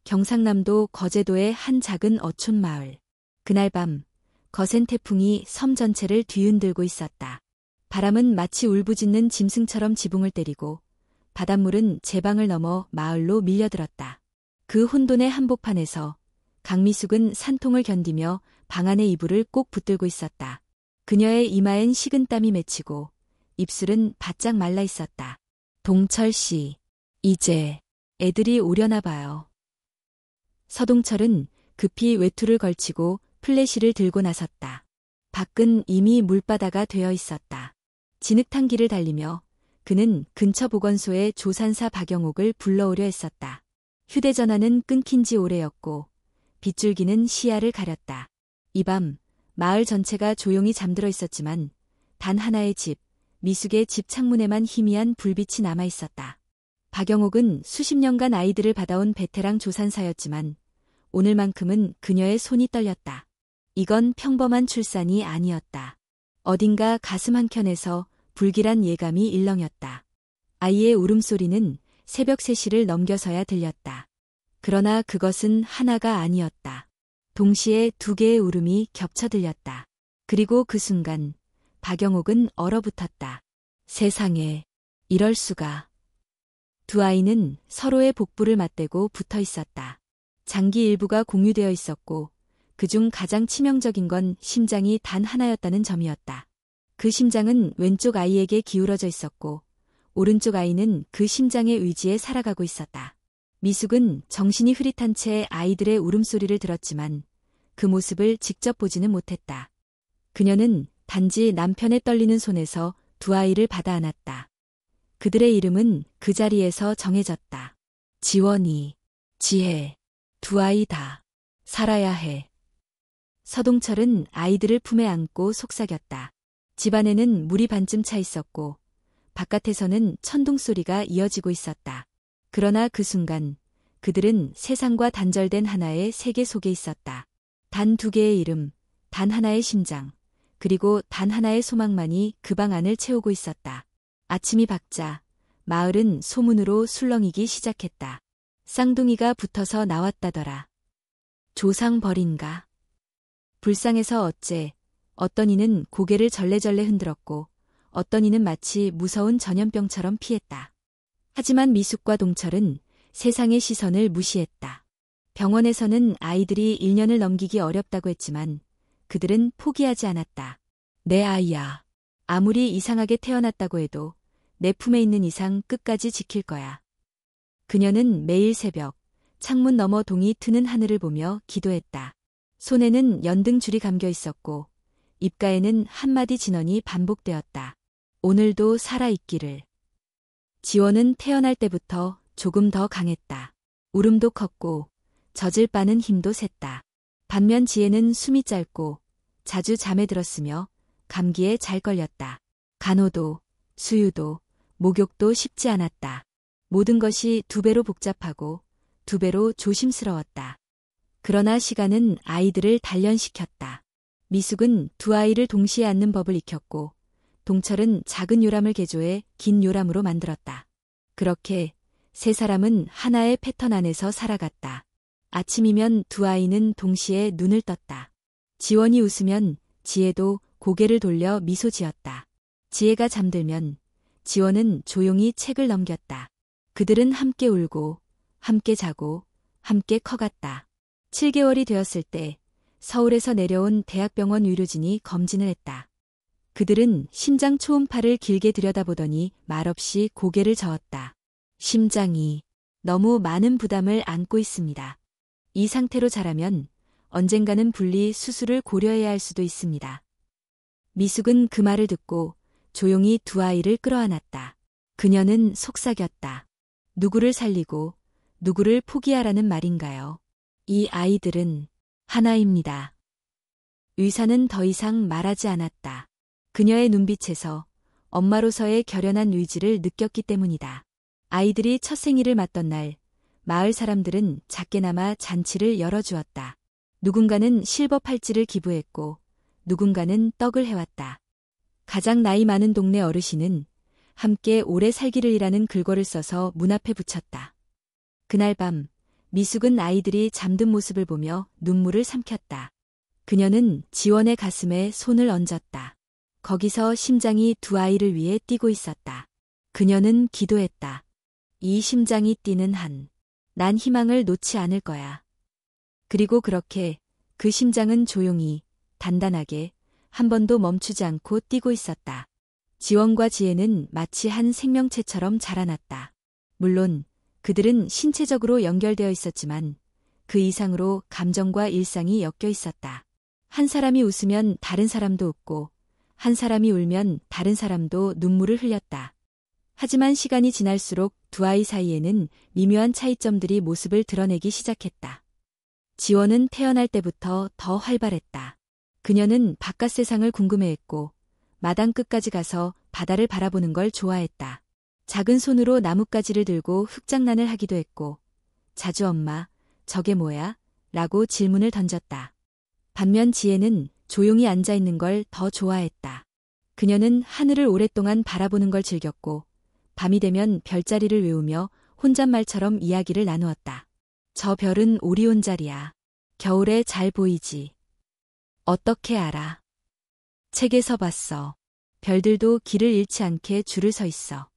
경상남도 거제도의 한 작은 어촌 마을. 그날 밤 거센 태풍이 섬 전체를 뒤흔들고 있었다. 바람은 마치 울부짖는 짐승처럼 지붕을 때리고 바닷물은 제방을 넘어 마을로 밀려들었다. 그 혼돈의 한복판에서 강미숙은 산통을 견디며 방 안의 이불을 꼭 붙들고 있었다. 그녀의 이마엔 식은땀이 맺히고 입술은 바짝 말라 있었다. 동철 씨, 이제 애들이 오려나 봐요. 서동철은 급히 외투를 걸치고 플래시를 들고 나섰다. 밖은 이미 물바다가 되어 있었다. 진흙탕 길을 달리며 그는 근처 보건소의 조산사 박영옥을 불러오려 했었다. 휴대전화는 끊긴 지 오래였고 빗줄기는 시야를 가렸다. 이 밤 마을 전체가 조용히 잠들어 있었지만 단 하나의 집, 미숙의 집 창문에만 희미한 불빛이 남아 있었다. 박영옥은 수십 년간 아이들을 받아온 베테랑 조산사였지만 오늘만큼은 그녀의 손이 떨렸다. 이건 평범한 출산이 아니었다. 어딘가 가슴 한켠에서 불길한 예감이 일렁였다. 아이의 울음소리는 새벽 3시를 넘겨서야 들렸다. 그러나 그것은 하나가 아니었다. 동시에 2개의 울음이 겹쳐 들렸다. 그리고 그 순간 박영옥은 얼어붙었다. 세상에, 이럴 수가. 두 아이는 서로의 복부를 맞대고 붙어 있었다. 장기 일부가 공유되어 있었고 그중 가장 치명적인 건 심장이 단 하나였다는 점이었다. 그 심장은 왼쪽 아이에게 기울어져 있었고 오른쪽 아이는 그 심장의 의지에 살아가고 있었다. 미숙은 정신이 흐릿한 채 아이들의 울음소리를 들었지만 그 모습을 직접 보지는 못했다. 그녀는 단지 남편의 떨리는 손에서 두 아이를 받아 안았다. 그들의 이름은 그 자리에서 정해졌다. 지원이, 지혜, 두 아이 다 살아야 해. 서동철은 아이들을 품에 안고 속삭였다. 집안에는 물이 반쯤 차 있었고 바깥에서는 천둥 소리가 이어지고 있었다. 그러나 그 순간 그들은 세상과 단절된 하나의 세계 속에 있었다. 단 2개의 이름, 단 하나의 심장, 그리고 단 하나의 소망만이 그 방 안을 채우고 있었다. 아침이 밝자 마을은 소문으로 술렁이기 시작했다. 쌍둥이가 붙어서 나왔다더라. 조상벌인가? 불쌍해서 어째. 어떤 이는 고개를 절레절레 흔들었고 어떤 이는 마치 무서운 전염병처럼 피했다. 하지만 미숙과 동철은 세상의 시선을 무시했다. 병원에서는 아이들이 1년을 넘기기 어렵다고 했지만 그들은 포기하지 않았다. 내 아이야. 아무리 이상하게 태어났다고 해도 내 품에 있는 이상 끝까지 지킬 거야. 그녀는 매일 새벽 창문 너머 동이 트는 하늘을 보며 기도했다. 손에는 연등줄이 감겨 있었고 입가에는 한마디 진언이 반복되었다. 오늘도 살아있기를. 지원은 태어날 때부터 조금 더 강했다. 울음도 컸고 젖을 빠는 힘도 셌다. 반면 지혜는 숨이 짧고 자주 잠에 들었으며 감기에 잘 걸렸다. 간호도, 수유도, 목욕도 쉽지 않았다. 모든 것이 2배로 복잡하고 2배로 조심스러웠다. 그러나 시간은 아이들을 단련시켰다. 미숙은 두 아이를 동시에 안는 법을 익혔고 동철은 작은 요람을 개조해 긴 요람으로 만들었다. 그렇게 세 사람은 하나의 패턴 안에서 살아갔다. 아침이면 두 아이는 동시에 눈을 떴다. 지원이 웃으면 지혜도 고개를 돌려 미소 지었다. 지혜가 잠들면 지원은 조용히 책을 넘겼다. 그들은 함께 울고 함께 자고 함께 커갔다. 7개월이 되었을 때 서울에서 내려온 대학병원 의료진이 검진을 했다. 그들은 심장 초음파를 길게 들여다보더니 말없이 고개를 저었다. 심장이 너무 많은 부담을 안고 있습니다. 이 상태로 자라면 언젠가는 분리 수술을 고려해야 할 수도 있습니다. 미숙은 그 말을 듣고 조용히 두 아이를 끌어안았다. 그녀는 속삭였다. 누구를 살리고 누구를 포기하라는 말인가요? 이 아이들은 하나입니다. 의사는 더 이상 말하지 않았다. 그녀의 눈빛에서 엄마로서의 결연한 의지를 느꼈기 때문이다. 아이들이 첫 생일을 맞던 날, 마을 사람들은 작게나마 잔치를 열어주었다. 누군가는 실버 팔찌를 기부했고 누군가는 떡을 해왔다. 가장 나이 많은 동네 어르신은 함께 오래 살기를이라는 글거를 써서 문 앞에 붙였다. 그날 밤 미숙은 아이들이 잠든 모습을 보며 눈물을 삼켰다. 그녀는 지원의 가슴에 손을 얹었다. 거기서 심장이 두 아이를 위해 뛰고 있었다. 그녀는 기도했다. 이 심장이 뛰는 한, 난 희망을 놓지 않을 거야. 그리고 그렇게 그 심장은 조용히, 단단하게, 한 번도 멈추지 않고 뛰고 있었다. 지원과 지혜는 마치 한 생명체처럼 자라났다. 물론 그들은 신체적으로 연결되어 있었지만 그 이상으로 감정과 일상이 엮여 있었다. 한 사람이 웃으면 다른 사람도 웃고 한 사람이 울면 다른 사람도 눈물을 흘렸다. 하지만 시간이 지날수록 두 아이 사이에는 미묘한 차이점들이 모습을 드러내기 시작했다. 지원은 태어날 때부터 더 활발했다. 그녀는 바깥 세상을 궁금해했고 마당 끝까지 가서 바다를 바라보는 걸 좋아했다. 작은 손으로 나뭇가지를 들고 흙장난을 하기도 했고 자주 엄마, 저게 뭐야? 라고 질문을 던졌다. 반면 지혜는 조용히 앉아있는 걸 더 좋아했다. 그녀는 하늘을 오랫동안 바라보는 걸 즐겼고 밤이 되면 별자리를 외우며 혼잣말처럼 이야기를 나누었다. 저 별은 오리온자리야. 겨울에 잘 보이지. 어떻게 알아? 책에서 봤어. 별들도 길을 잃지 않게 줄을 서 있어.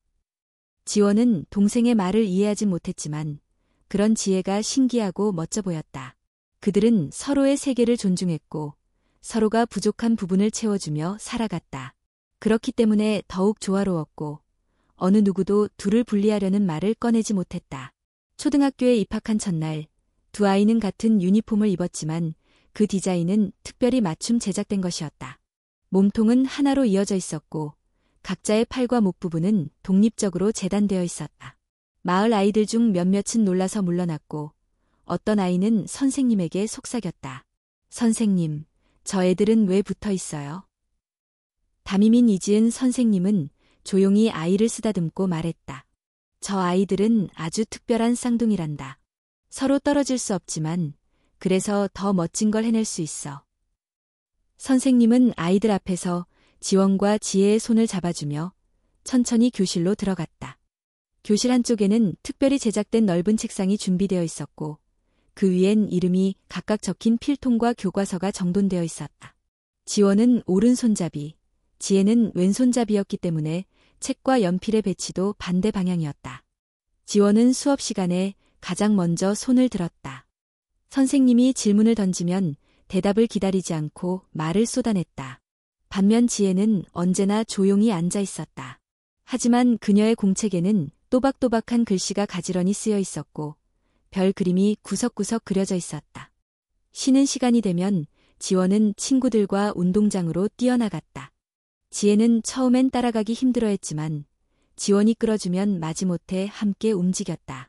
지원은 동생의 말을 이해하지 못했지만 그런 지혜가 신기하고 멋져 보였다. 그들은 서로의 세계를 존중했고 서로가 부족한 부분을 채워주며 살아갔다. 그렇기 때문에 더욱 조화로웠고 어느 누구도 둘을 분리하려는 말을 꺼내지 못했다. 초등학교에 입학한 첫날 두 아이는 같은 유니폼을 입었지만 그 디자인은 특별히 맞춤 제작된 것이었다. 몸통은 하나로 이어져 있었고 각자의 팔과 목 부분은 독립적으로 재단되어 있었다. 마을 아이들 중 몇몇은 놀라서 물러났고 어떤 아이는 선생님에게 속삭였다. 선생님, 저 애들은 왜 붙어 있어요? 담임인 이지은 선생님은 조용히 아이를 쓰다듬고 말했다. 저 아이들은 아주 특별한 쌍둥이란다. 서로 떨어질 수 없지만 그래서 더 멋진 걸 해낼 수 있어. 선생님은 아이들 앞에서 지원과 지혜의 손을 잡아주며 천천히 교실로 들어갔다. 교실 한쪽에는 특별히 제작된 넓은 책상이 준비되어 있었고 그 위엔 이름이 각각 적힌 필통과 교과서가 정돈되어 있었다. 지원은 오른손잡이, 지혜는 왼손잡이였기 때문에 책과 연필의 배치도 반대 방향이었다. 지원은 수업 시간에 가장 먼저 손을 들었다. 선생님이 질문을 던지면 대답을 기다리지 않고 말을 쏟아냈다. 반면 지혜는 언제나 조용히 앉아 있었다. 하지만 그녀의 공책에는 또박또박한 글씨가 가지런히 쓰여 있었고 별 그림이 구석구석 그려져 있었다. 쉬는 시간이 되면 지원은 친구들과 운동장으로 뛰어나갔다. 지혜는 처음엔 따라가기 힘들어했지만 지원이 끌어주면 마지못해 함께 움직였다.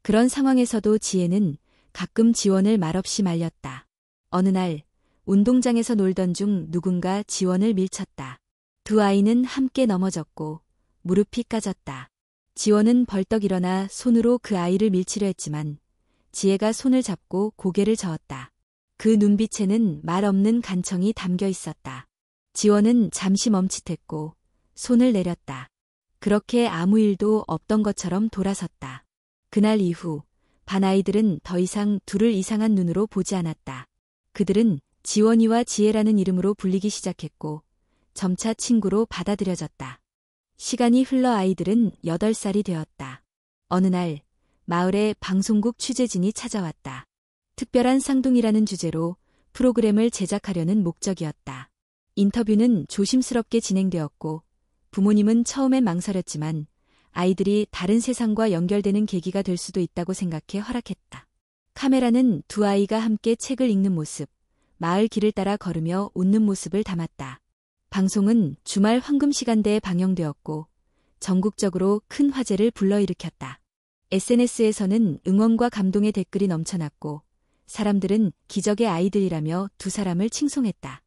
그런 상황에서도 지혜는 가끔 지원을 말없이 말렸다. 어느 날 운동장에서 놀던 중 누군가 지원을 밀쳤다. 두 아이는 함께 넘어졌고 무릎이 까졌다. 지원은 벌떡 일어나 손으로 그 아이를 밀치려 했지만 지혜가 손을 잡고 고개를 저었다. 그 눈빛에는 말 없는 간청이 담겨 있었다. 지원은 잠시 멈칫했고 손을 내렸다. 그렇게 아무 일도 없던 것처럼 돌아섰다. 그날 이후 반 아이들은 더 이상 둘을 이상한 눈으로 보지 않았다. 그들은 지원이와 지혜라는 이름으로 불리기 시작했고 점차 친구로 받아들여졌다. 시간이 흘러 아이들은 8살이 되었다. 어느 날 마을에 방송국 취재진이 찾아왔다. 특별한 쌍둥이라는 주제로 프로그램을 제작하려는 목적이었다. 인터뷰는 조심스럽게 진행되었고 부모님은 처음엔 망설였지만 아이들이 다른 세상과 연결되는 계기가 될 수도 있다고 생각해 허락했다. 카메라는 두 아이가 함께 책을 읽는 모습, 마을 길을 따라 걸으며 웃는 모습을 담았다. 방송은 주말 황금 시간대에 방영되었고 전국적으로 큰 화제를 불러일으켰다. SNS에서는 응원과 감동의 댓글이 넘쳐났고 사람들은 기적의 아이들이라며 두 사람을 칭송했다.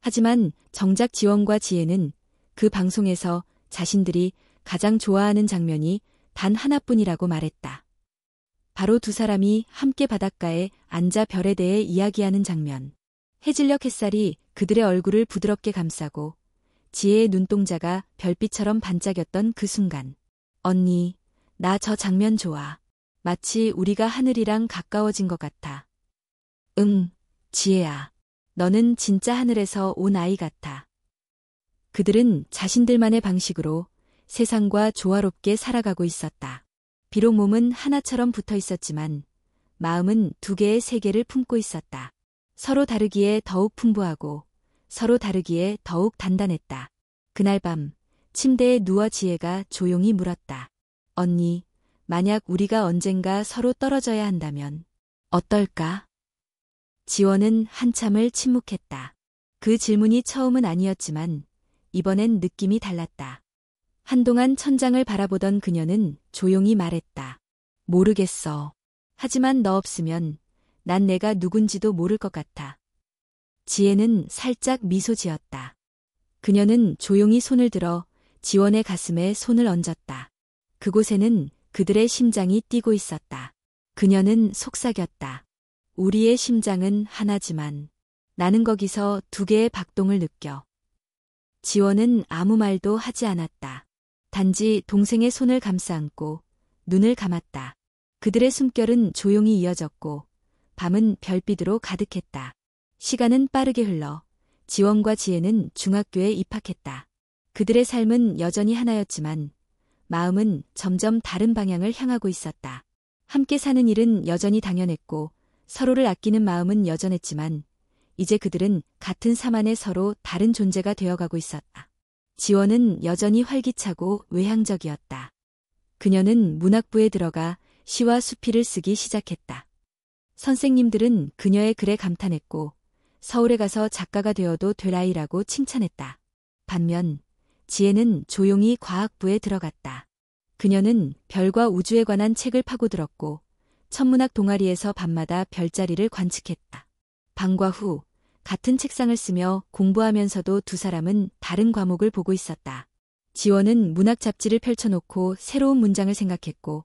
하지만 정작 지원과 지혜는 그 방송에서 자신들이 가장 좋아하는 장면이 단 하나뿐이라고 말했다. 바로 두 사람이 함께 바닷가에 앉아 별에 대해 이야기하는 장면. 해질녘 햇살이 그들의 얼굴을 부드럽게 감싸고 지혜의 눈동자가 별빛처럼 반짝였던 그 순간. 언니, 나 저 장면 좋아. 마치 우리가 하늘이랑 가까워진 것 같아. 지혜야. 너는 진짜 하늘에서 온 아이 같아. 그들은 자신들만의 방식으로 세상과 조화롭게 살아가고 있었다. 비록 몸은 하나처럼 붙어 있었지만 마음은 두 개의 세계를 품고 있었다. 서로 다르기에 더욱 풍부하고 서로 다르기에 더욱 단단했다. 그날 밤 침대에 누워 지혜가 조용히 물었다. 언니, 만약 우리가 언젠가 서로 떨어져야 한다면 어떨까? 지원은 한참을 침묵했다. 그 질문이 처음은 아니었지만 이번엔 느낌이 달랐다. 한동안 천장을 바라보던 그녀는 조용히 말했다. 모르겠어. 하지만 너 없으면 난 내가 누군지도 모를 것 같아. 지혜는 살짝 미소 지었다. 그녀는 조용히 손을 들어 지원의 가슴에 손을 얹었다. 그곳에는 그들의 심장이 뛰고 있었다. 그녀는 속삭였다. 우리의 심장은 하나지만 나는 거기서 두 개의 박동을 느껴. 지원은 아무 말도 하지 않았다. 단지 동생의 손을 감싸 안고 눈을 감았다. 그들의 숨결은 조용히 이어졌고 밤은 별빛으로 가득했다. 시간은 빠르게 흘러 지원과 지혜는 중학교에 입학했다. 그들의 삶은 여전히 하나였지만 마음은 점점 다른 방향을 향하고 있었다. 함께 사는 일은 여전히 당연했고 서로를 아끼는 마음은 여전했지만 이제 그들은 같은 삶 안에 서로 다른 존재가 되어가고 있었다. 지원은 여전히 활기차고 외향적이었다. 그녀는 문학부에 들어가 시와 수필을 쓰기 시작했다. 선생님들은 그녀의 글에 감탄했고 서울에 가서 작가가 되어도 될 아이라고 칭찬했다. 반면 지혜는 조용히 과학부에 들어갔다. 그녀는 별과 우주에 관한 책을 파고들었고 천문학 동아리에서 밤마다 별자리를 관측했다. 방과 후 같은 책상을 쓰며 공부하면서도 두 사람은 다른 과목을 보고 있었다. 지원은 문학 잡지를 펼쳐놓고 새로운 문장을 생각했고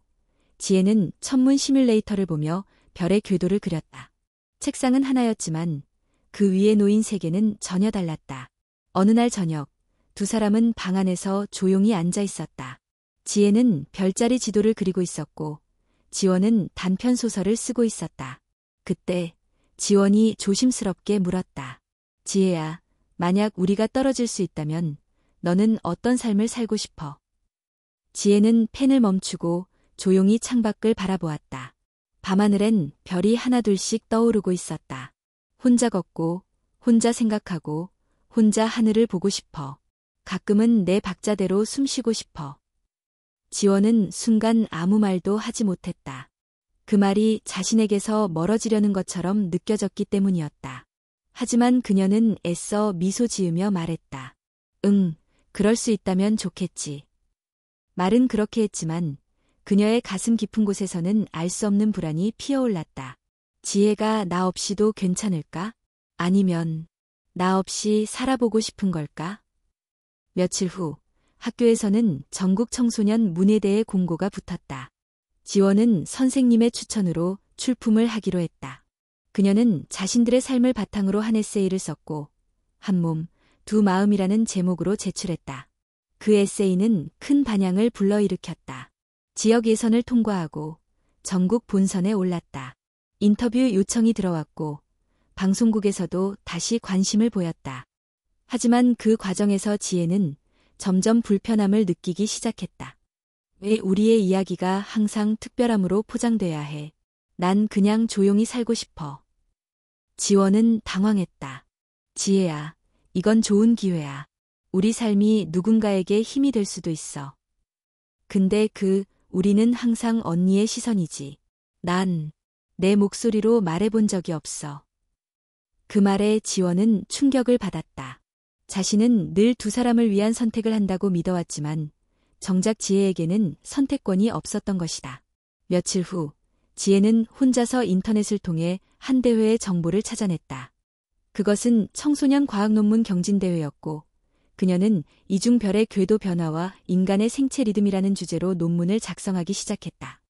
지혜는 천문 시뮬레이터를 보며 별의 궤도를 그렸다. 책상은 하나였지만 그 위에 놓인 세계는 전혀 달랐다. 어느 날 저녁 두 사람은 방 안에서 조용히 앉아 있었다. 지혜는 별자리 지도를 그리고 있었고 지원은 단편 소설을 쓰고 있었다. 그때 지원이 조심스럽게 물었다. 지혜야, 만약 우리가 떨어질 수 있다면 너는 어떤 삶을 살고 싶어? 지혜는 펜을 멈추고 조용히 창밖을 바라보았다. 밤하늘엔 별이 하나둘씩 떠오르고 있었다. 혼자 걷고, 혼자 생각하고, 혼자 하늘을 보고 싶어. 가끔은 내 박자대로 숨쉬고 싶어. 지원은 순간 아무 말도 하지 못했다. 그 말이 자신에게서 멀어지려는 것처럼 느껴졌기 때문이었다. 하지만 그녀는 애써 미소 지으며 말했다. 그럴 수 있다면 좋겠지. 말은 그렇게 했지만 그녀의 가슴 깊은 곳에서는 알 수 없는 불안이 피어올랐다. 지혜가 나 없이도 괜찮을까? 아니면 나 없이 살아보고 싶은 걸까? 며칠 후 학교에서는 전국 청소년 문예대회 공고가 붙었다. 지원은 선생님의 추천으로 출품을 하기로 했다. 그녀는 자신들의 삶을 바탕으로 한 에세이를 썼고 한 몸, 두 마음이라는 제목으로 제출했다. 그 에세이는 큰 반향을 불러일으켰다. 지역 예선을 통과하고 전국 본선에 올랐다. 인터뷰 요청이 들어왔고 방송국에서도 다시 관심을 보였다. 하지만 그 과정에서 지혜는 점점 불편함을 느끼기 시작했다. 왜 우리의 이야기가 항상 특별함으로 포장돼야 해? 난 그냥 조용히 살고 싶어. 지원은 당황했다. 지혜야, 이건 좋은 기회야. 우리 삶이 누군가에게 힘이 될 수도 있어. 근데 우리는 항상 언니의 시선이지. 난 내 목소리로 말해본 적이 없어. 그 말에 지원은 충격을 받았다. 자신은 늘 두 사람을 위한 선택을 한다고 믿어왔지만 정작 지혜에게는 선택권이 없었던 것이다. 며칠 후 지혜는 혼자서 인터넷을 통해 한 대회의 정보를 찾아냈다. 그것은 청소년 과학 논문 경진대회였고 그녀는 이중별의 궤도 변화와 인간의 생체 리듬이라는 주제로 논문을 작성하기 시작했다.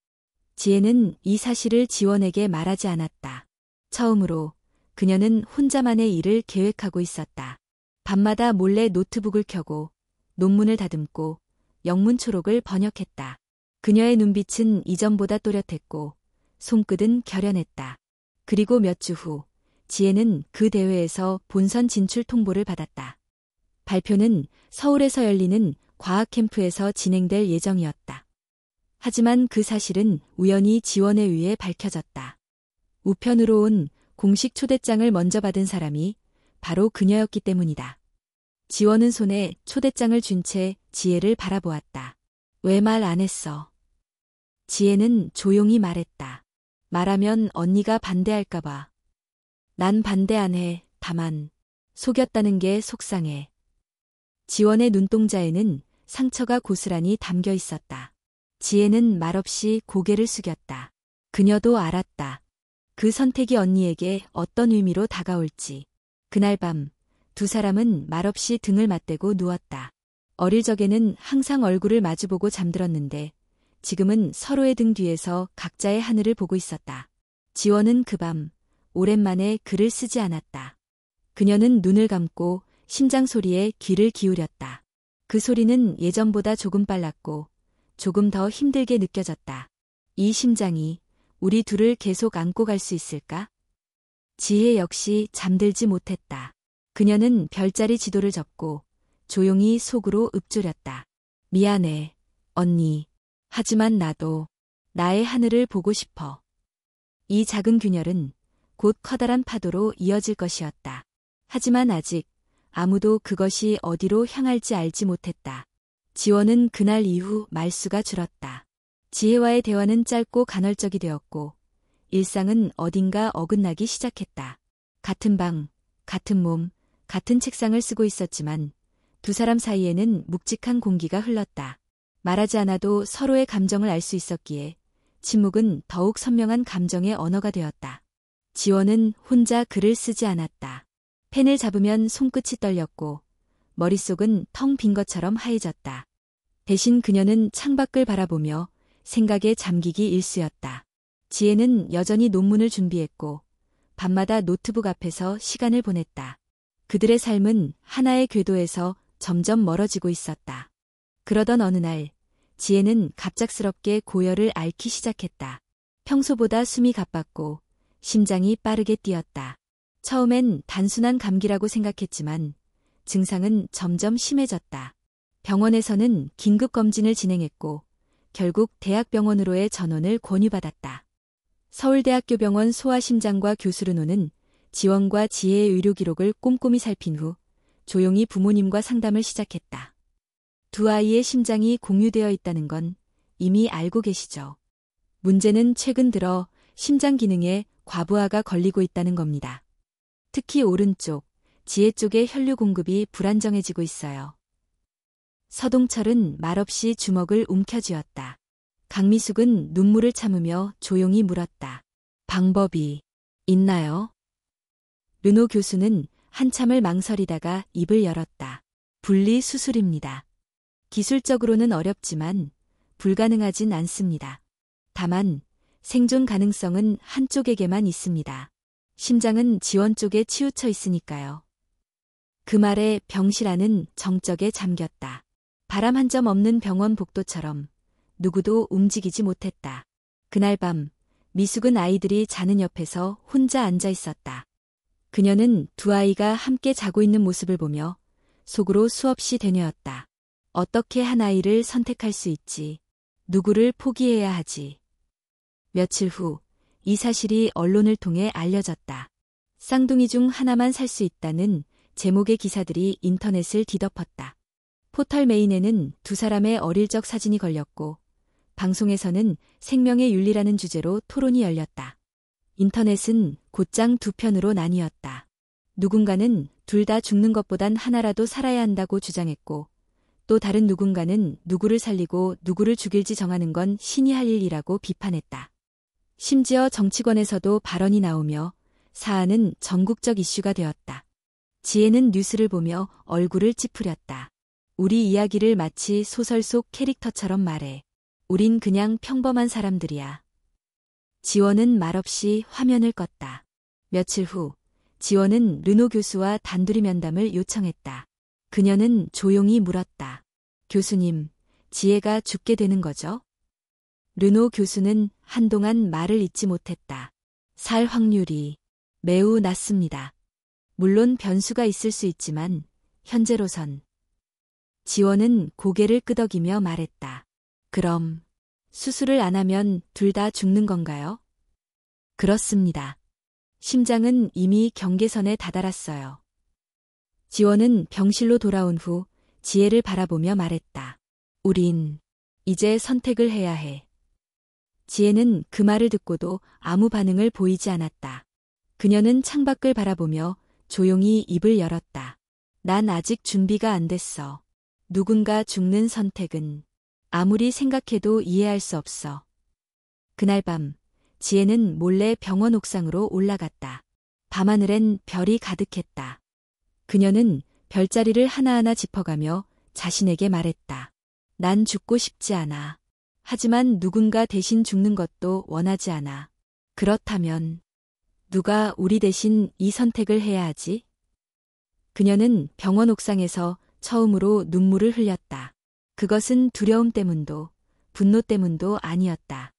지혜는 이 사실을 지원에게 말하지 않았다. 처음으로 그녀는 혼자만의 일을 계획하고 있었다. 밤마다 몰래 노트북을 켜고 논문을 다듬고 영문 초록을 번역했다. 그녀의 눈빛은 이전보다 또렷했고 손끝은 결연했다. 그리고 몇 주 후 지혜는 그 대회에서 본선 진출 통보를 받았다. 발표는 서울에서 열리는 과학 캠프에서 진행될 예정이었다. 하지만 그 사실은 우연히 지원에 의해 밝혀졌다. 우편으로 온 공식 초대장을 먼저 받은 사람이 바로 그녀였기 때문이다. 지원은 손에 초대장을 쥔 채 지혜를 바라보았다. 왜 말 안 했어? 지혜는 조용히 말했다. 말하면 언니가 반대할까봐. 난 반대 안 해. 다만 속였다는 게 속상해. 지원의 눈동자에는 상처가 고스란히 담겨 있었다. 지혜는 말없이 고개를 숙였다. 그녀도 알았다. 그 선택이 언니에게 어떤 의미로 다가올지. 그날 밤 두 사람은 말없이 등을 맞대고 누웠다. 어릴 적에는 항상 얼굴을 마주보고 잠들었는데 지금은 서로의 등 뒤에서 각자의 하늘을 보고 있었다. 지원은 그 밤 오랜만에 글을 쓰지 않았다. 그녀는 눈을 감고 심장 소리에 귀를 기울였다. 그 소리는 예전보다 조금 빨랐고 조금 더 힘들게 느껴졌다. 이 심장이 우리 둘을 계속 안고 갈 수 있을까? 지혜 역시 잠들지 못했다. 그녀는 별자리 지도를 접고 조용히 속으로 읊조렸다. 미안해, 언니. 하지만 나도 나의 하늘을 보고 싶어. 이 작은 균열은 곧 커다란 파도로 이어질 것이었다. 하지만 아직 아무도 그것이 어디로 향할지 알지 못했다. 지원은 그날 이후 말수가 줄었다. 지혜와의 대화는 짧고 간헐적이 되었고 일상은 어딘가 어긋나기 시작했다. 같은 방, 같은 몸, 같은 책상을 쓰고 있었지만 두 사람 사이에는 묵직한 공기가 흘렀다. 말하지 않아도 서로의 감정을 알 수 있었기에 침묵은 더욱 선명한 감정의 언어가 되었다. 지원은 혼자 글을 쓰지 않았다. 펜을 잡으면 손끝이 떨렸고 머릿속은 텅 빈 것처럼 하얘졌다. 대신 그녀는 창밖을 바라보며 생각에 잠기기 일쑤였다. 지혜는 여전히 논문을 준비했고 밤마다 노트북 앞에서 시간을 보냈다. 그들의 삶은 하나의 궤도에서 점점 멀어지고 있었다. 그러던 어느 날 지혜는 갑작스럽게 고열을 앓기 시작했다. 평소보다 숨이 가빴고 심장이 빠르게 뛰었다. 처음엔 단순한 감기라고 생각했지만 증상은 점점 심해졌다. 병원에서는 긴급검진을 진행했고 결국 대학병원으로의 전원을 권유받았다. 서울대학교병원 소아심장과 교수르노는 지원과 지혜의 의료 기록을 꼼꼼히 살핀 후 조용히 부모님과 상담을 시작했다. 두 아이의 심장이 공유되어 있다는 건 이미 알고 계시죠. 문제는 최근 들어 심장 기능에 과부하가 걸리고 있다는 겁니다. 특히 오른쪽, 지혜 쪽의 혈류 공급이 불안정해지고 있어요. 서동철은 말없이 주먹을 움켜쥐었다. 강미숙은 눈물을 참으며 조용히 물었다. 방법이 있나요? 르노 교수는 한참을 망설이다가 입을 열었다. 분리수술입니다. 기술적으로는 어렵지만 불가능하진 않습니다. 다만 생존 가능성은 한쪽에게만 있습니다. 심장은 지원 쪽에 치우쳐 있으니까요. 그 말에 병실안은 정적에 잠겼다. 바람 한 점 없는 병원 복도처럼 누구도 움직이지 못했다. 그날 밤 미숙은 아이들이 자는 옆에서 혼자 앉아 있었다. 그녀는 두 아이가 함께 자고 있는 모습을 보며 속으로 수없이 되뇌었다. 어떻게 한 아이를 선택할 수 있지? 누구를 포기해야 하지? 며칠 후 이 사실이 언론을 통해 알려졌다. 쌍둥이 중 하나만 살 수 있다는 제목의 기사들이 인터넷을 뒤덮었다. 포털 메인에는 두 사람의 어릴 적 사진이 걸렸고 방송에서는 생명의 윤리라는 주제로 토론이 열렸다. 인터넷은 곧장 두 편으로 나뉘었다. 누군가는 둘 다 죽는 것보단 하나라도 살아야 한다고 주장했고 또 다른 누군가는 누구를 살리고 누구를 죽일지 정하는 건 신이 할 일이라고 비판했다. 심지어 정치권에서도 발언이 나오며 사안은 전국적 이슈가 되었다. 지혜는 뉴스를 보며 얼굴을 찌푸렸다. 우리 이야기를 마치 소설 속 캐릭터처럼 말해. 우린 그냥 평범한 사람들이야. 지원은 말없이 화면을 껐다. 며칠 후 지원은 르노 교수와 단둘이 면담을 요청했다. 그녀는 조용히 물었다. 교수님, 지혜가 죽게 되는 거죠? 르노 교수는 한동안 말을 잇지 못했다. 살 확률이 매우 낮습니다. 물론 변수가 있을 수 있지만 현재로선. 지원은 고개를 끄덕이며 말했다. 그럼 수술을 안 하면 둘 다 죽는 건가요? 그렇습니다. 심장은 이미 경계선에 다다랐어요. 지원은 병실로 돌아온 후 지혜를 바라보며 말했다. 우린 이제 선택을 해야 해. 지혜는 그 말을 듣고도 아무 반응을 보이지 않았다. 그녀는 창밖을 바라보며 조용히 입을 열었다. 난 아직 준비가 안 됐어. 누군가 죽는 선택은 아무리 생각해도 이해할 수 없어. 그날 밤 지혜는 몰래 병원 옥상으로 올라갔다. 밤하늘엔 별이 가득했다. 그녀는 별자리를 하나하나 짚어가며 자신에게 말했다. 난 죽고 싶지 않아. 하지만 누군가 대신 죽는 것도 원하지 않아. 그렇다면 누가 우리 대신 이 선택을 해야 하지? 그녀는 병원 옥상에서 처음으로 눈물을 흘렸다. 그것은 두려움 때문도 분노 때문도 아니었다.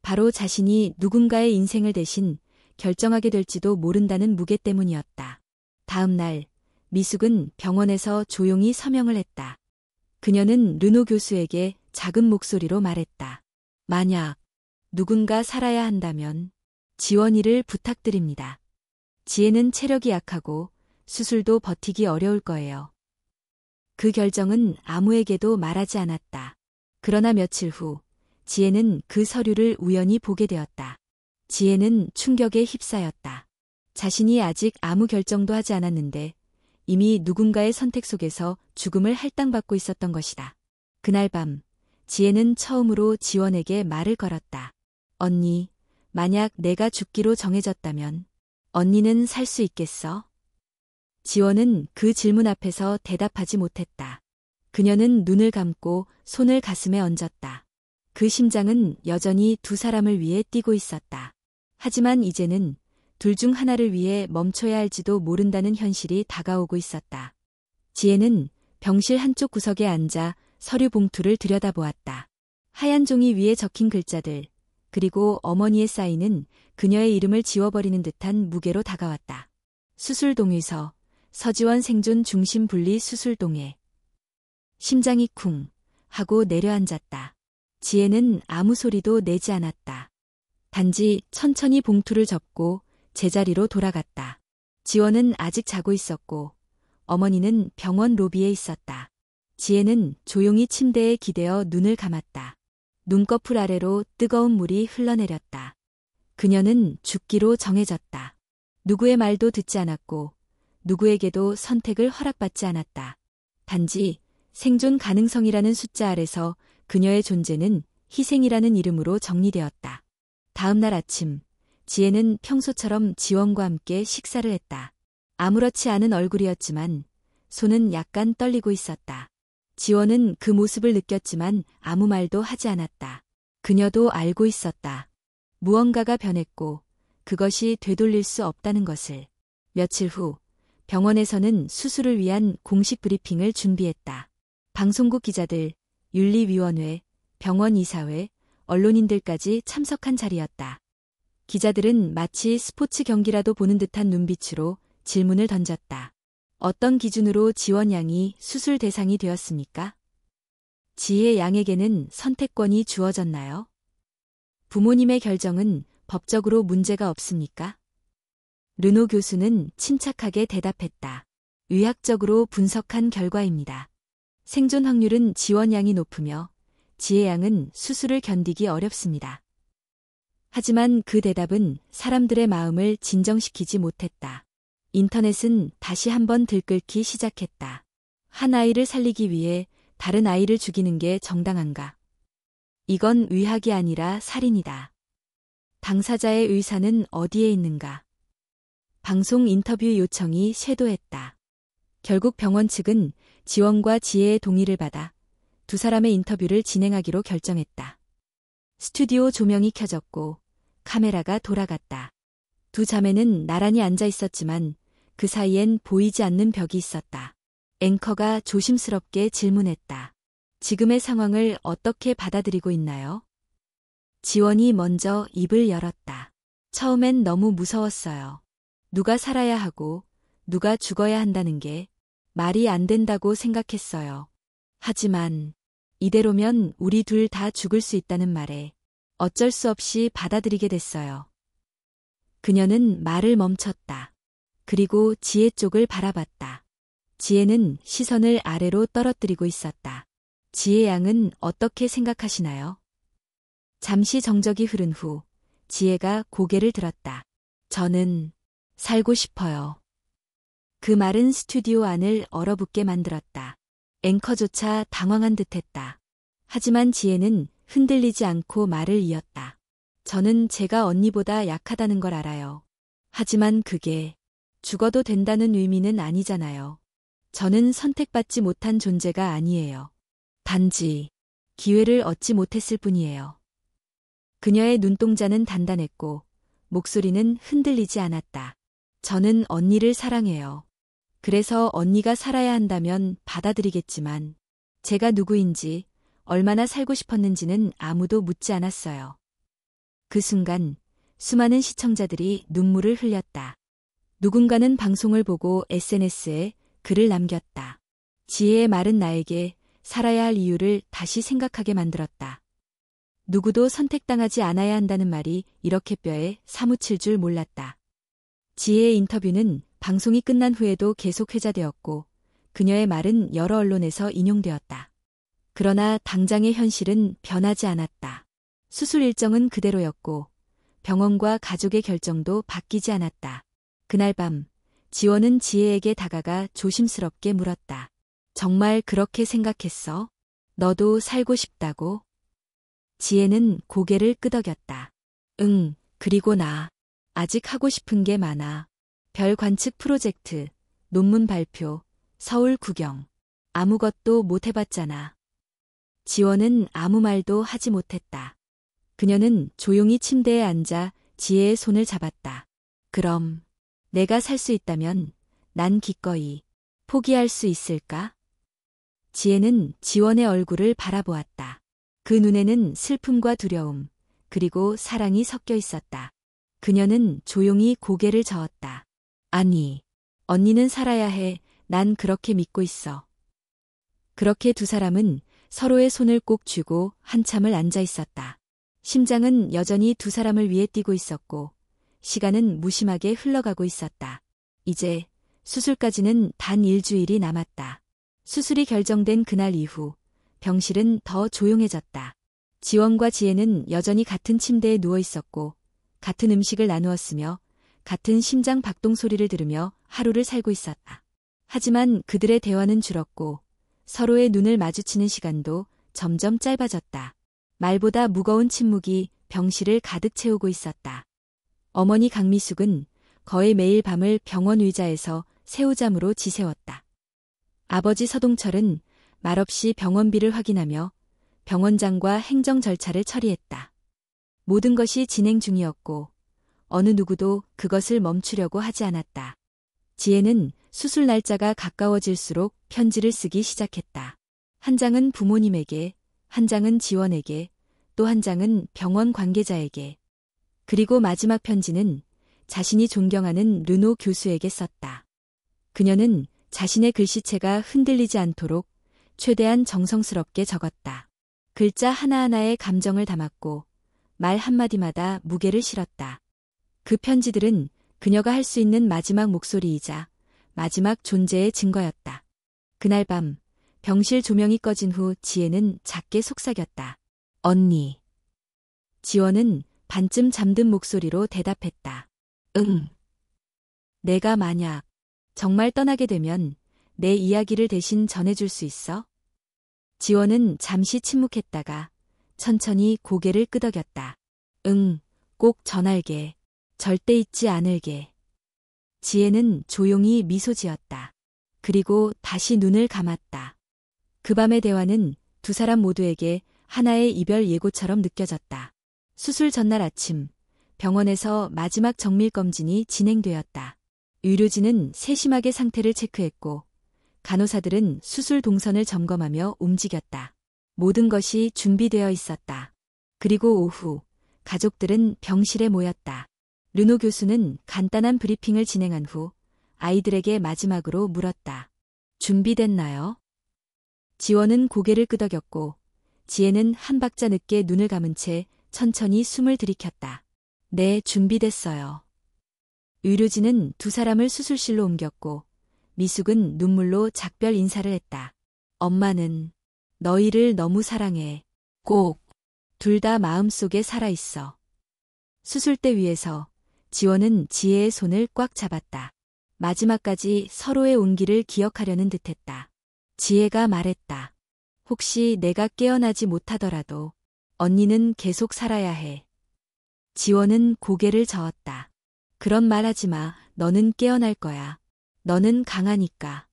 바로 자신이 누군가의 인생을 대신 결정하게 될지도 모른다는 무게 때문이었다. 다음 날 미숙은 병원에서 조용히 서명을 했다. 그녀는 르노 교수에게 작은 목소리로 말했다. 만약 누군가 살아야 한다면 지원이를 부탁드립니다. 지혜는 체력이 약하고 수술도 버티기 어려울 거예요. 그 결정은 아무에게도 말하지 않았다. 그러나 며칠 후 지혜는 그 서류를 우연히 보게 되었다. 지혜는 충격에 휩싸였다. 자신이 아직 아무 결정도 하지 않았는데 이미 누군가의 선택 속에서 죽음을 할당받고 있었던 것이다. 그날 밤 지혜는 처음으로 지원에게 말을 걸었다. 언니, 만약 내가 죽기로 정해졌다면 언니는 살 수 있겠어? 지원은 그 질문 앞에서 대답하지 못했다. 그녀는 눈을 감고 손을 가슴에 얹었다. 그 심장은 여전히 두 사람을 위해 뛰고 있었다. 하지만 이제는 둘 중 하나를 위해 멈춰야 할지도 모른다는 현실이 다가오고 있었다. 지혜는 병실 한쪽 구석에 앉아 서류 봉투를 들여다보았다. 하얀 종이 위에 적힌 글자들, 그리고 어머니의 사인은 그녀의 이름을 지워버리는 듯한 무게로 다가왔다. 수술 동의서, 서지원 생존 중심 분리 수술 동의. 심장이 쿵 하고 내려앉았다. 지혜는 아무 소리도 내지 않았다. 단지 천천히 봉투를 접고 제자리로 돌아갔다. 지원은 아직 자고 있었고 어머니는 병원 로비에 있었다. 지혜는 조용히 침대에 기대어 눈을 감았다. 눈꺼풀 아래로 뜨거운 물이 흘러내렸다. 그녀는 죽기로 정해졌다. 누구의 말도 듣지 않았고 누구에게도 선택을 허락받지 않았다. 단지 생존 가능성이라는 숫자 아래서 그녀의 존재는 희생이라는 이름으로 정리되었다. 다음 날 아침, 지혜는 평소처럼 지원과 함께 식사를 했다. 아무렇지 않은 얼굴이었지만 손은 약간 떨리고 있었다. 지원은 그 모습을 느꼈지만 아무 말도 하지 않았다. 그녀도 알고 있었다. 무언가가 변했고 그것이 되돌릴 수 없다는 것을. 며칠 후 병원에서는 수술을 위한 공식 브리핑을 준비했다. 방송국 기자들, 윤리위원회, 병원 이사회, 언론인들까지 참석한 자리였다. 기자들은 마치 스포츠 경기라도 보는 듯한 눈빛으로 질문을 던졌다. 어떤 기준으로 지원 양이 수술 대상이 되었습니까? 지혜 양에게는 선택권이 주어졌나요? 부모님의 결정은 법적으로 문제가 없습니까? 르노 교수는 침착하게 대답했다. 의학적으로 분석한 결과입니다. 생존 확률은 지원 양이 높으며 지혜 양은 수술을 견디기 어렵습니다. 하지만 그 대답은 사람들의 마음을 진정시키지 못했다. 인터넷은 다시 한번 들끓기 시작했다. 한 아이를 살리기 위해 다른 아이를 죽이는 게 정당한가? 이건 의학이 아니라 살인이다. 당사자의 의사는 어디에 있는가? 방송 인터뷰 요청이 쇄도했다. 결국 병원 측은 지원과 지혜의 동의를 받아 두 사람의 인터뷰를 진행하기로 결정했다. 스튜디오 조명이 켜졌고 카메라가 돌아갔다. 두 자매는 나란히 앉아 있었지만 그 사이엔 보이지 않는 벽이 있었다. 앵커가 조심스럽게 질문했다. 지금의 상황을 어떻게 받아들이고 있나요? 지원이 먼저 입을 열었다. 처음엔 너무 무서웠어요. 누가 살아야 하고 누가 죽어야 한다는 게 말이 안 된다고 생각했어요. 하지만 이대로면 우리 둘 다 죽을 수 있다는 말에 어쩔 수 없이 받아들이게 됐어요. 그녀는 말을 멈췄다. 그리고 지혜 쪽을 바라봤다. 지혜는 시선을 아래로 떨어뜨리고 있었다. 지혜 양은 어떻게 생각하시나요? 잠시 정적이 흐른 후 지혜가 고개를 들었다. 저는 살고 싶어요. 그 말은 스튜디오 안을 얼어붙게 만들었다. 앵커조차 당황한 듯했다. 하지만 지혜는 흔들리지 않고 말을 이었다. 저는 제가 언니보다 약하다는 걸 알아요. 하지만 그게 죽어도 된다는 의미는 아니잖아요. 저는 선택받지 못한 존재가 아니에요. 단지 기회를 얻지 못했을 뿐이에요. 그녀의 눈동자는 단단했고 목소리는 흔들리지 않았다. 저는 언니를 사랑해요. 그래서 언니가 살아야 한다면 받아들이겠지만 제가 누구인지 얼마나 살고 싶었는지는 아무도 묻지 않았어요. 그 순간 수많은 시청자들이 눈물을 흘렸다. 누군가는 방송을 보고 SNS에 글을 남겼다. 지혜의 말은 나에게 살아야 할 이유를 다시 생각하게 만들었다. 누구도 선택당하지 않아야 한다는 말이 이렇게 뼈에 사무칠 줄 몰랐다. 지혜의 인터뷰는 방송이 끝난 후에도 계속 회자되었고 그녀의 말은 여러 언론에서 인용되었다. 그러나 당장의 현실은 변하지 않았다. 수술 일정은 그대로였고 병원과 가족의 결정도 바뀌지 않았다. 그날 밤 지원은 지혜에게 다가가 조심스럽게 물었다. 정말 그렇게 생각했어? 너도 살고 싶다고? 지혜는 고개를 끄덕였다. 응, 그리고 나 아직 하고 싶은 게 많아. 별 관측 프로젝트, 논문 발표, 서울 구경. 아무것도 못 해봤잖아. 지원은 아무 말도 하지 못했다. 그녀는 조용히 침대에 앉아 지혜의 손을 잡았다. 그럼 내가 살 수 있다면 난 기꺼이 포기할 수 있을까? 지혜는 지원의 얼굴을 바라보았다. 그 눈에는 슬픔과 두려움, 그리고 사랑이 섞여 있었다. 그녀는 조용히 고개를 저었다. 아니, 언니는 살아야 해. 난 그렇게 믿고 있어. 그렇게 두 사람은 서로의 손을 꼭 쥐고 한참을 앉아 있었다. 심장은 여전히 두 사람을 위해 뛰고 있었고, 시간은 무심하게 흘러가고 있었다. 이제 수술까지는 단 일주일이 남았다. 수술이 결정된 그날 이후 병실은 더 조용해졌다. 지원과 지혜는 여전히 같은 침대에 누워 있었고 같은 음식을 나누었으며 같은 심장 박동 소리를 들으며 하루를 살고 있었다. 하지만 그들의 대화는 줄었고 서로의 눈을 마주치는 시간도 점점 짧아졌다. 말보다 무거운 침묵이 병실을 가득 채우고 있었다. 어머니 강미숙은 거의 매일 밤을 병원 의자에서 새우잠으로 지새웠다. 아버지 서동철은 말없이 병원비를 확인하며 병원장과 행정 절차를 처리했다. 모든 것이 진행 중이었고 어느 누구도 그것을 멈추려고 하지 않았다. 지혜는 수술 날짜가 가까워질수록 편지를 쓰기 시작했다. 한 장은 부모님에게, 한 장은 지원에게, 또 한 장은 병원 관계자에게. 그리고 마지막 편지는 자신이 존경하는 르노 교수에게 썼다. 그녀는 자신의 글씨체가 흔들리지 않도록 최대한 정성스럽게 적었다. 글자 하나하나에 감정을 담았고 말 한마디마다 무게를 실었다. 그 편지들은 그녀가 할 수 있는 마지막 목소리이자 마지막 존재의 증거였다. 그날 밤 병실 조명이 꺼진 후 지혜는 작게 속삭였다. 언니. 지원은 반쯤 잠든 목소리로 대답했다. 응. 내가 만약 정말 떠나게 되면 내 이야기를 대신 전해줄 수 있어? 지원은 잠시 침묵했다가 천천히 고개를 끄덕였다. 응, 꼭 전할게. 절대 잊지 않을게. 지혜는 조용히 미소 지었다. 그리고 다시 눈을 감았다. 그 밤의 대화는 두 사람 모두에게 하나의 이별 예고처럼 느껴졌다. 수술 전날 아침, 병원에서 마지막 정밀검진이 진행되었다. 의료진은 세심하게 상태를 체크했고, 간호사들은 수술 동선을 점검하며 움직였다. 모든 것이 준비되어 있었다. 그리고 오후, 가족들은 병실에 모였다. 르노 교수는 간단한 브리핑을 진행한 후 아이들에게 마지막으로 물었다. 준비됐나요? 지원은 고개를 끄덕였고 지혜는 한 박자 늦게 눈을 감은 채 천천히 숨을 들이켰다. 네, 준비됐어요. 의료진은 두 사람을 수술실로 옮겼고 미숙은 눈물로 작별 인사를 했다. 엄마는 너희를 너무 사랑해. 꼭. 둘 다 마음속에 살아있어. 수술대 위에서 지원은 지혜의 손을 꽉 잡았다. 마지막까지 서로의 온기를 기억하려는 듯했다. 지혜가 말했다. 혹시 내가 깨어나지 못하더라도 언니는 계속 살아야 해. 지원은 고개를 저었다. 그런 말 하지 마. 너는 깨어날 거야. 너는 강하니까.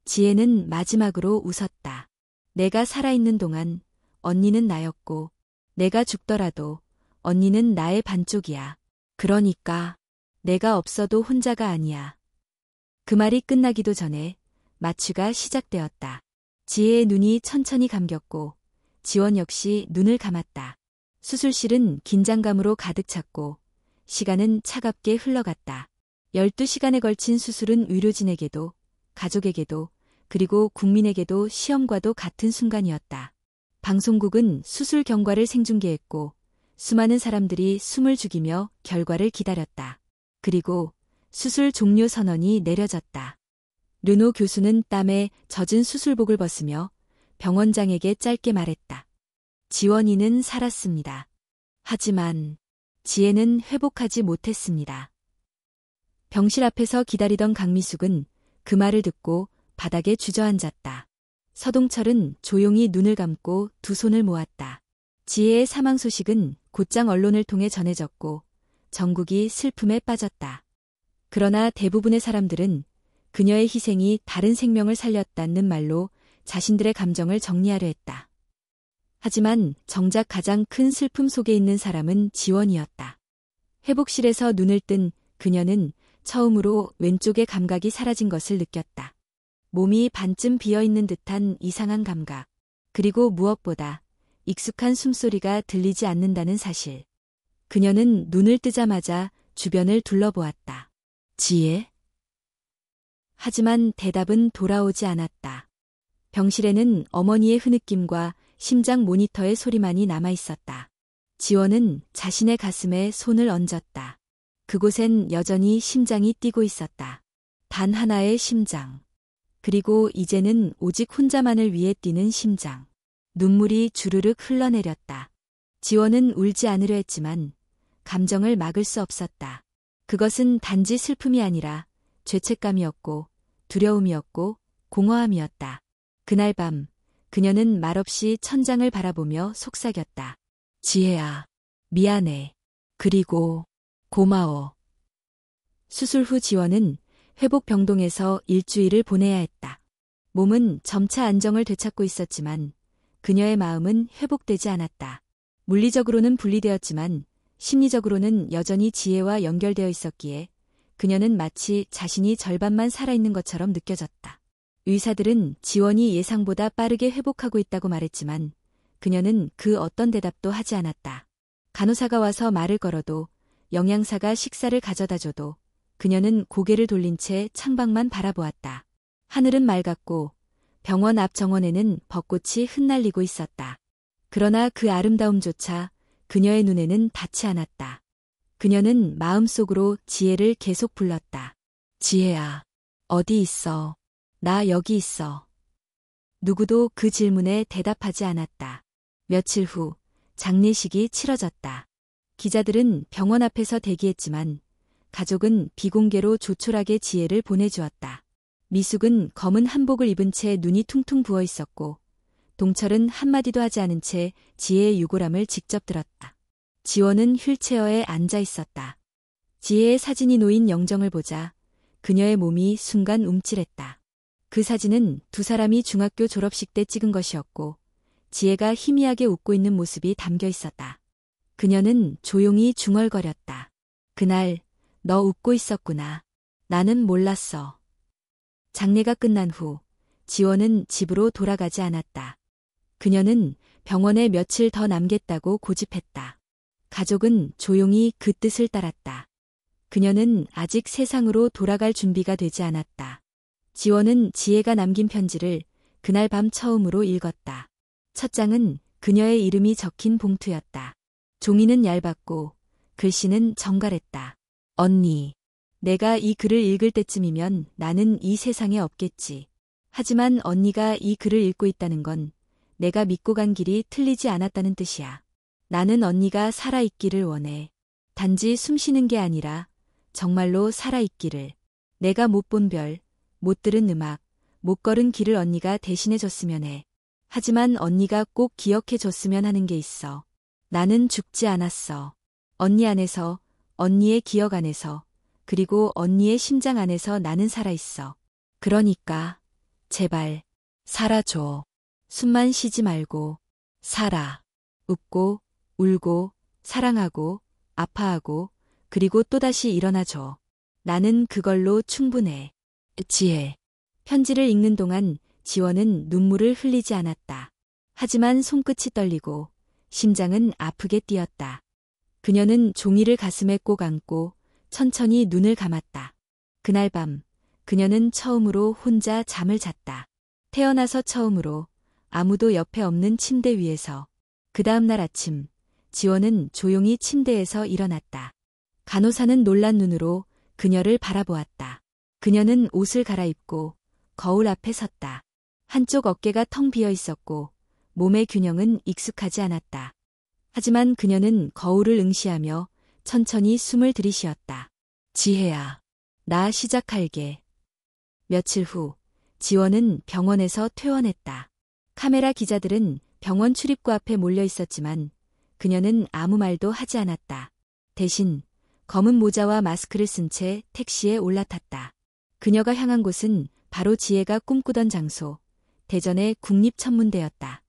지혜는 마지막으로 웃었다. 내가 살아있는 동안 언니는 나였고 내가 죽더라도 언니는 나의 반쪽이야. 그러니까 내가 없어도 혼자가 아니야. 그 말이 끝나기도 전에 마취가 시작되었다. 지혜의 눈이 천천히 감겼고 지원 역시 눈을 감았다. 수술실은 긴장감으로 가득 찼고 시간은 차갑게 흘러갔다. 12시간에 걸친 수술은 의료진에게도 가족에게도 그리고 국민에게도 시험과도 같은 순간이었다. 방송국은 수술 경과를 생중계했고 수많은 사람들이 숨을 죽이며 결과를 기다렸다. 그리고 수술 종료 선언이 내려졌다. 르노 교수는 땀에 젖은 수술복을 벗으며 병원장에게 짧게 말했다. 지원이는 살았습니다. 하지만 지혜는 회복하지 못했습니다. 병실 앞에서 기다리던 강미숙은 그 말을 듣고 바닥에 주저앉았다. 서동철은 조용히 눈을 감고 두 손을 모았다. 지혜의 사망 소식은 곧장 언론을 통해 전해졌고 전국이 슬픔에 빠졌다. 그러나 대부분의 사람들은 그녀의 희생이 다른 생명을 살렸다는 말로 자신들의 감정을 정리하려 했다. 하지만 정작 가장 큰 슬픔 속에 있는 사람은 지원이었다. 회복실에서 눈을 뜬 그녀는 처음으로 왼쪽의 감각이 사라진 것을 느꼈다. 몸이 반쯤 비어있는 듯한 이상한 감각, 그리고 무엇보다 익숙한 숨소리가 들리지 않는다는 사실. 그녀는 눈을 뜨자마자 주변을 둘러보았다. 지혜? 하지만 대답은 돌아오지 않았다. 병실에는 어머니의 흐느낌과 심장 모니터의 소리만이 남아있었다. 지원은 자신의 가슴에 손을 얹었다. 그곳엔 여전히 심장이 뛰고 있었다. 단 하나의 심장. 그리고 이제는 오직 혼자만을 위해 뛰는 심장. 눈물이 주르륵 흘러내렸다. 지원은 울지 않으려 했지만 감정을 막을 수 없었다. 그것은 단지 슬픔이 아니라 죄책감이었고 두려움이었고 공허함이었다. 그날 밤 그녀는 말없이 천장을 바라보며 속삭였다. 지혜야, 미안해. 그리고 고마워. 수술 후 지원은 회복 병동에서 일주일을 보내야 했다. 몸은 점차 안정을 되찾고 있었지만 그녀의 마음은 회복되지 않았다. 물리적으로는 분리되었지만 심리적으로는 여전히 지혜와 연결되어 있었기에 그녀는 마치 자신이 절반만 살아있는 것처럼 느껴졌다. 의사들은 지원이 예상보다 빠르게 회복하고 있다고 말했지만 그녀는 그 어떤 대답도 하지 않았다. 간호사가 와서 말을 걸어도 영양사가 식사를 가져다줘도 그녀는 고개를 돌린 채 창밖만 바라보았다. 하늘은 맑았고 병원 앞 정원에는 벚꽃이 흩날리고 있었다. 그러나 그 아름다움조차 그녀의 눈에는 닿지 않았다. 그녀는 마음속으로 지혜를 계속 불렀다. 지혜야, 어디 있어? 나 여기 있어. 누구도 그 질문에 대답하지 않았다. 며칠 후 장례식이 치러졌다. 기자들은 병원 앞에서 대기했지만 가족은 비공개로 조촐하게 지혜를 보내주었다. 미숙은 검은 한복을 입은 채 눈이 퉁퉁 부어 있었고 동철은 한마디도 하지 않은 채 지혜의 유골함을 직접 들었다. 지원은 휠체어에 앉아 있었다. 지혜의 사진이 놓인 영정을 보자 그녀의 몸이 순간 움찔했다. 그 사진은 두 사람이 중학교 졸업식 때 찍은 것이었고 지혜가 희미하게 웃고 있는 모습이 담겨 있었다. 그녀는 조용히 중얼거렸다. 그날 너 웃고 있었구나. 나는 몰랐어. 장례가 끝난 후 지원은 집으로 돌아가지 않았다. 그녀는 병원에 며칠 더 남겠다고 고집했다. 가족은 조용히 그 뜻을 따랐다. 그녀는 아직 세상으로 돌아갈 준비가 되지 않았다. 지원은 지혜가 남긴 편지를 그날 밤 처음으로 읽었다. 첫 장은 그녀의 이름이 적힌 봉투였다. 종이는 얇았고 글씨는 정갈했다. 언니, 내가 이 글을 읽을 때쯤이면 나는 이 세상에 없겠지. 하지만 언니가 이 글을 읽고 있다는 건 내가 믿고 간 길이 틀리지 않았다는 뜻이야. 나는 언니가 살아있기를 원해. 단지 숨쉬는 게 아니라 정말로 살아있기를. 내가 못 본 별, 못 들은 음악, 못 걸은 길을 언니가 대신해줬으면 해. 하지만 언니가 꼭 기억해줬으면 하는 게 있어. 나는 죽지 않았어. 언니 안에서, 언니의 기억 안에서, 그리고 언니의 심장 안에서 나는 살아있어. 그러니까 제발 살아줘. 숨만 쉬지 말고 살아. 웃고 울고 사랑하고 아파하고 그리고 또다시 일어나줘. 나는 그걸로 충분해. 지혜. 편지를 읽는 동안 지원은 눈물을 흘리지 않았다. 하지만 손끝이 떨리고 심장은 아프게 뛰었다. 그녀는 종이를 가슴에 꼭 안고 천천히 눈을 감았다. 그날 밤 그녀는 처음으로 혼자 잠을 잤다. 태어나서 처음으로 아무도 옆에 없는 침대 위에서. 그 다음 날 아침 지원은 조용히 침대에서 일어났다. 간호사는 놀란 눈으로 그녀를 바라보았다. 그녀는 옷을 갈아입고 거울 앞에 섰다. 한쪽 어깨가 텅 비어 있었고 몸의 균형은 익숙하지 않았다. 하지만 그녀는 거울을 응시하며 천천히 숨을 들이쉬었다. 지혜야, 나 시작할게. 며칠 후 지원은 병원에서 퇴원했다. 카메라 기자들은 병원 출입구 앞에 몰려 있었지만 그녀는 아무 말도 하지 않았다. 대신 검은 모자와 마스크를 쓴 채 택시에 올라탔다. 그녀가 향한 곳은 바로 지혜가 꿈꾸던 장소, 대전의 국립천문대였다.